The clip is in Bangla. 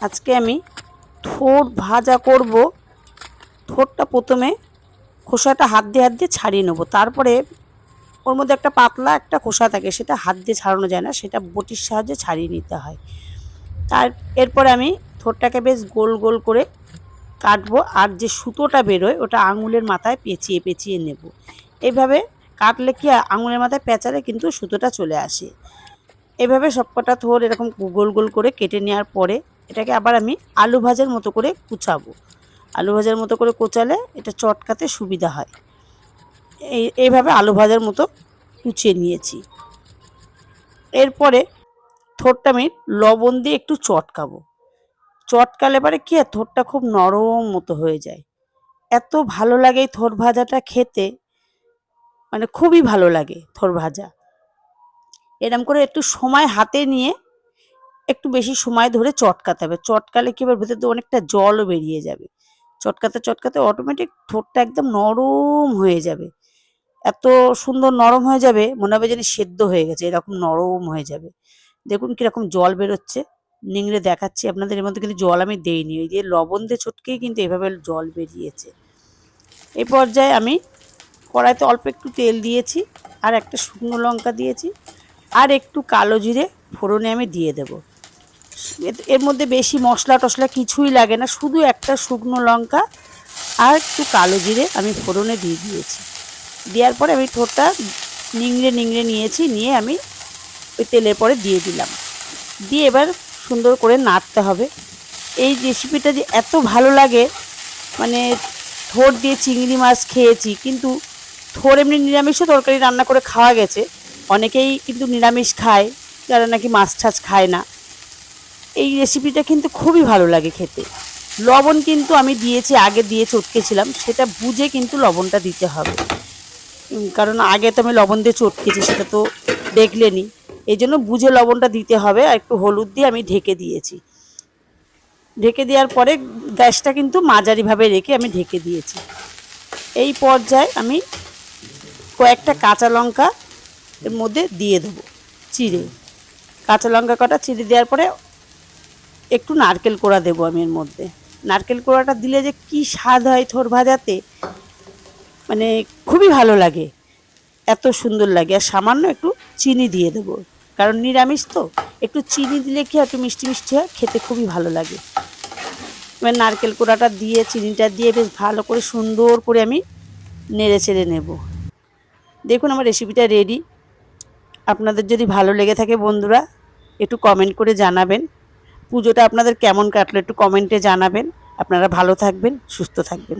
আজকে আমি থোড় ভাজা করব। থোড়টা প্রথমে খোসাটা হাত দিয়ে ছাড়িয়ে নেব। তারপরে ওর মধ্যে একটা পাতলা একটা খোসা থাকে, সেটা হাত দিয়ে ছাড়ানো যায় না, সেটা বটির সাহায্যে ছাড়িয়ে নিতে হয়। এরপরে আমি থোড়টাকে বেশ গোল গোল করে কাটবো, আর যে সুতোটা বেরোয় ওটা আঙুলের মাথায় পেঁচিয়ে পেঁচিয়ে নেব। এইভাবে কাটলে কি আঙুলের মাথায় পেঁচালে কিন্তু সুতোটা চলে আসে। এভাবে সবকটা থোড় এরকম গোল গোল করে কেটে নেওয়ার পরে এটাকে আবার আমি আলু ভাজার মতো করে কুচাবো। আলু ভাজার মতো করে কোচালে এটা চটকাতে সুবিধা হয়। এইভাবে আলু ভাজার মতো কুচিয়ে নিয়েছি। এরপরে থোড়টা আমি লবণ দিয়ে একটু চটকাবো। চটকালে পরে কি থোড়টা খুব নরম মতো হয়ে যায়। এত ভালো লাগে এই থোড় ভাজাটা খেতে, মানে খুবই ভালো লাগে থোড় ভাজা। এরকম করে একটু সময় হাতে নিয়ে একটু বেশি সময় ধরে চটকাতে হবে। চটকালে কি হবে, ভেতর দিয়ে অনেকটা জলও বেরিয়ে যাবে। চটকাতে চটকাতে অটোমেটিক থোড়টা একদম নরম হয়ে যাবে। এত সুন্দর নরম হয়ে যাবে, মনে হবে যেন সেদ্ধ হয়ে গেছে, এরকম নরম হয়ে যাবে। দেখুন কিরকম জল বেরোচ্ছে, নিংড়ে দেখাচ্ছি আপনাদের। এর মধ্যে কিন্তু জল আমি দেইনি, ওই যে লবণ দিয়ে চটকেই কিন্তু এভাবে জল বেরিয়েছে। এই পর্যায়ে আমি কড়াইতে অল্প একটু তেল দিয়েছি, আর একটা শুকনো লঙ্কা দিয়েছি, আর একটু কালো জিরে ফোড়নে আমি দিয়ে দেব। এর মধ্যে বেশি মশলা টশলা কিছুই লাগে না, শুধু একটা শুকনো লঙ্কা আর একটু কালো জিরে আমি ফোড়নে দিয়ে দিয়েছি। দেওয়ার পরে আমি থোড়টা নিংড়ে নিংড়ে নিয়েছি, নিয়ে আমি ওই তেলের পরে দিয়ে দিলাম। দিয়ে এবার সুন্দর করে নাড়তে হবে। এই রেসিপিটা যে এত ভালো লাগে, মানে থোড় দিয়ে চিংড়ি মাছ খেয়েছি, কিন্তু থোড় এমনি নিরামিষও তরকারি রান্না করে খাওয়া গেছে। অনেকেই কিন্তু নিরামিষ খায়, যারা নাকি মাছ টাছ খায় না। এই রেসিপিটা কিন্তু খুবই ভালো লাগে খেতে। লবণ কিন্তু আমি দিয়েছি, আগে দিয়ে চটকেছিলাম, সেটা বুঝে কিন্তু লবণটা দিতে হবে। কারণ আগে তো আমি লবণ দিয়ে চটকেছি, সেটা তো দেখলেনি। এই জন্য বুঝে লবণটা দিতে হবে। আর একটু হলুদ দিয়ে আমি ঢেকে দিয়েছি। ঢেকে দেওয়ার পরে গ্যাসটা কিন্তু মাঝারিভাবে রেখে আমি ঢেকে দিয়েছি। এই পর্যায়ে আমি কয়েকটা কাঁচা লঙ্কা এর মধ্যে দিয়ে দেবো চিড়ে। কাঁচা লঙ্কা কটা চিড়ে দেওয়ার পরে একটু নারকেল কোড়া দেবো আমি এর মধ্যে। নারকেল কোড়াটা দিলে যে কি স্বাদ হয় থোড় ভাজাতে, মানে খুবই ভালো লাগে, এত সুন্দর লাগে। আর সামান্য একটু চিনি দিয়ে দেবো, কারণ নিরামিষ তো একটু চিনি দিলে কি একটু মিষ্টি মিষ্টি হয়, খেতে খুবই ভালো লাগে। এবার নারকেল কোড়াটা দিয়ে চিনিটা দিয়ে বেশ ভালো করে সুন্দর করে আমি নেড়ে চেড়ে নেব। দেখুন আমার রেসিপিটা রেডি। আপনাদের যদি ভালো লেগে থাকে বন্ধুরা, একটু কমেন্ট করে জানাবেন। পুজোটা আপনাদের কেমন কাটলো একটু কমেন্টে জানাবেন। আপনারা ভালো থাকবেন, সুস্থ থাকবেন।